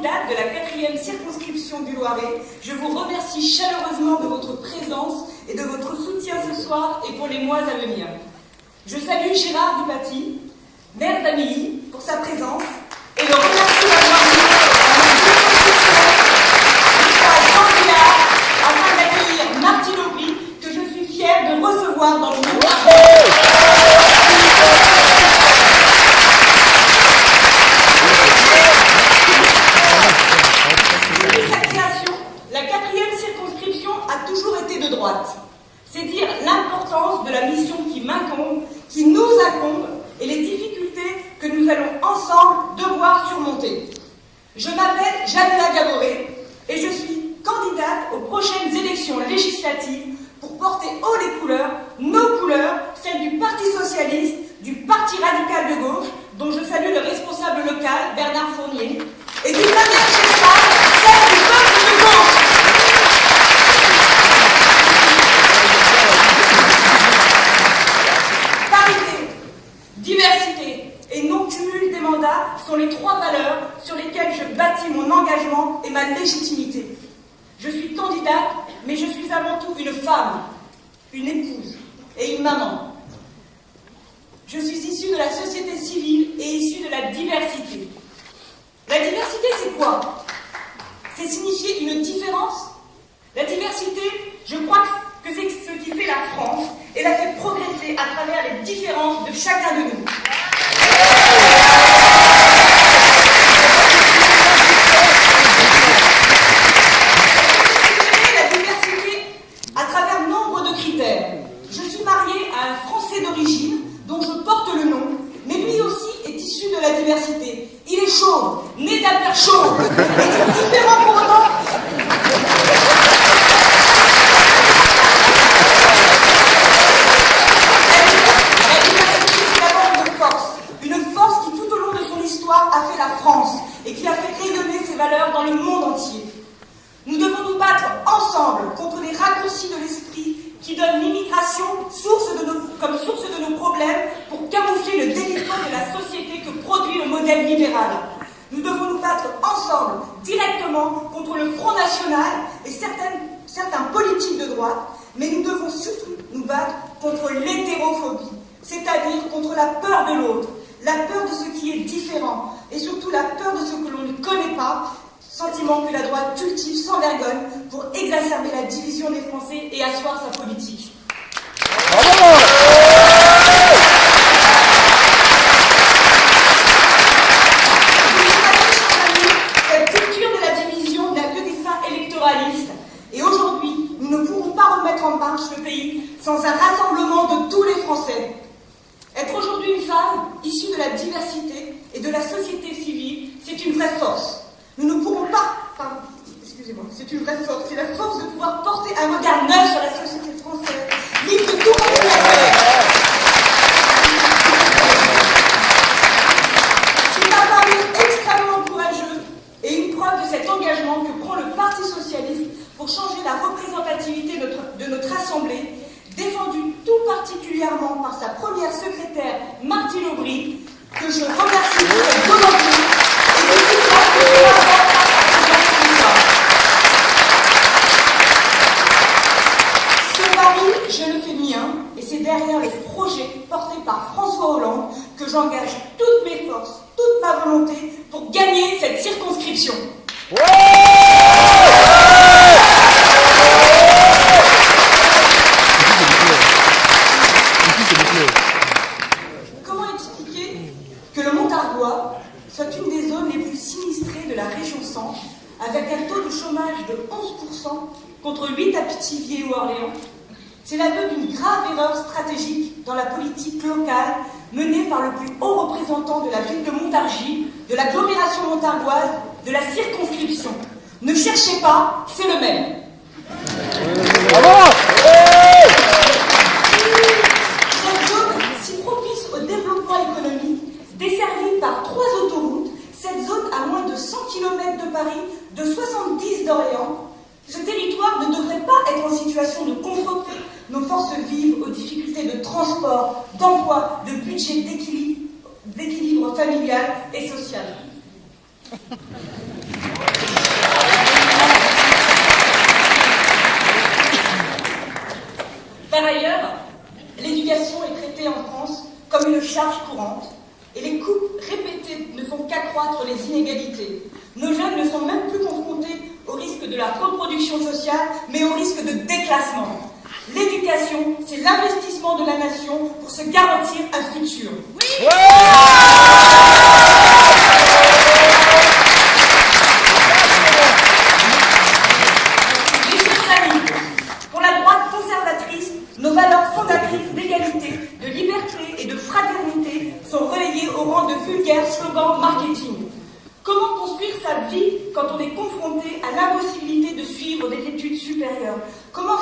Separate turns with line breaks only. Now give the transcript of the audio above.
candidate de la 4e circonscription du Loiret, je vous remercie chaleureusement de votre présence et de votre soutien ce soir et pour les mois à venir. Je salue Gérard Dupaty, maire d'Amélie, pour sa présence et le remercie d'avoir candidat afin d'accueillir Martine Aubry, que je suis fière de recevoir dans le monde. C'est dire l'importance de la mission qui m'incombe, qui nous incombe, et les difficultés que nous allons ensemble devoir surmonter. Je m'appelle Jamila Gaboré et je suis candidate aux prochaines élections législatives pour porter haut les couleurs, nos couleurs, celles du Parti Socialiste, du Parti Radical de Gauche, dont je salue le responsable local, Bernard Fournier, et d'une manière générale, celle du peuple de gauche. Diversité et non-cumul des mandats sont les 3 valeurs sur lesquelles je bâtis mon engagement et ma légitimité. Je suis candidate, mais je suis avant tout une femme, une épouse et une maman. Je suis issue de la société civile et issue de la diversité. La diversité, c'est quoi? C'est signifier une différence. La diversité, je crois que c'est ce qui fait la France et la fait progresser à travers les différences de chacun de nous. La diversité à travers nombre de critères. Je suis mariée à un Français d'origine dont je porte le nom, mais lui aussi est issu de la diversité. Il est chauve, né d'un père chauve. Est-il différent pour autant? A fait la France et qui a fait rayonner ses valeurs dans le monde entier. Nous devons nous battre ensemble contre les raccourcis de l'esprit qui donnent l'immigration comme source de nos problèmes pour camoufler le délitement de la société que produit le modèle libéral. Nous devons nous battre ensemble, directement, contre le Front National et certains politiques de droite, mais nous devons surtout nous battre contre l'hétérophobie, c'est-à-dire contre la peur de l'autre, la peur de ce qui est différent, et surtout la peur de ce que l'on ne connaît pas, sentiment que la droite cultive sans vergogne pour exacerber la division des Français et asseoir sa politique. Cette culture de la division n'a que des fins électoralistes, et aujourd'hui, nous ne pourrons pas remettre en marche le pays sans un rassemblement de tous les Français. Être aujourd'hui une femme issue de la diversité et de la société civile, c'est une vraie force. Nous ne pourrons pas... excusez-moi, c'est une vraie force. C'est la force de pouvoir porter un regard neuf sur la société française, libre de tout conflit. C'est un pari extrêmement courageux et une preuve de cet engagement que prend le Parti Socialiste pour changer la représentativité de notre Assemblée, défendue tout particulièrement par sa première secrétaire, Martine Aubry, que je remercie pour cette volonté et du soutien que je apporte à ce soir. Ce pari, je le fais mien, et c'est derrière le projet porté par François Hollande que j'engage toutes mes forces, toute ma volonté pour gagner cette circonscription. Comment expliquer que le Montargois soit une des zones les plus sinistrées de la région centre, avec un taux de chômage de 11% contre 8 à Pithiviers ou Orléans? C'est l'aveu d'une grave erreur stratégique dans la politique locale menée par le plus haut représentant de la ville de Montargis, de l'agglomération montargoise, de la circonscription. Ne cherchez pas, c'est le même. Cette zone, si propice au développement économique, desservie par 3 autoroutes, cette zone à moins de 100 km de Paris, de 70 d'Orléans, ce territoire ne devrait pas être en situation de confronter nos forces vives aux difficultés de transport, d'emploi, de budget, d'équilibre familial et social. accroître les inégalités. Nos jeunes ne sont même plus confrontés au risque de la reproduction sociale, mais au risque de déclassement. L'éducation, c'est l'investissement de la nation pour se garantir un futur. Oui. Mes chers amis, pour la droite conservatrice, nos valeurs fondatrices d'égalité, de liberté et de fraternité sont relayées au rang de vulgaires slogans marketing. Comment construire sa vie quand on est confronté à l'impossibilité de suivre des études supérieures? Comment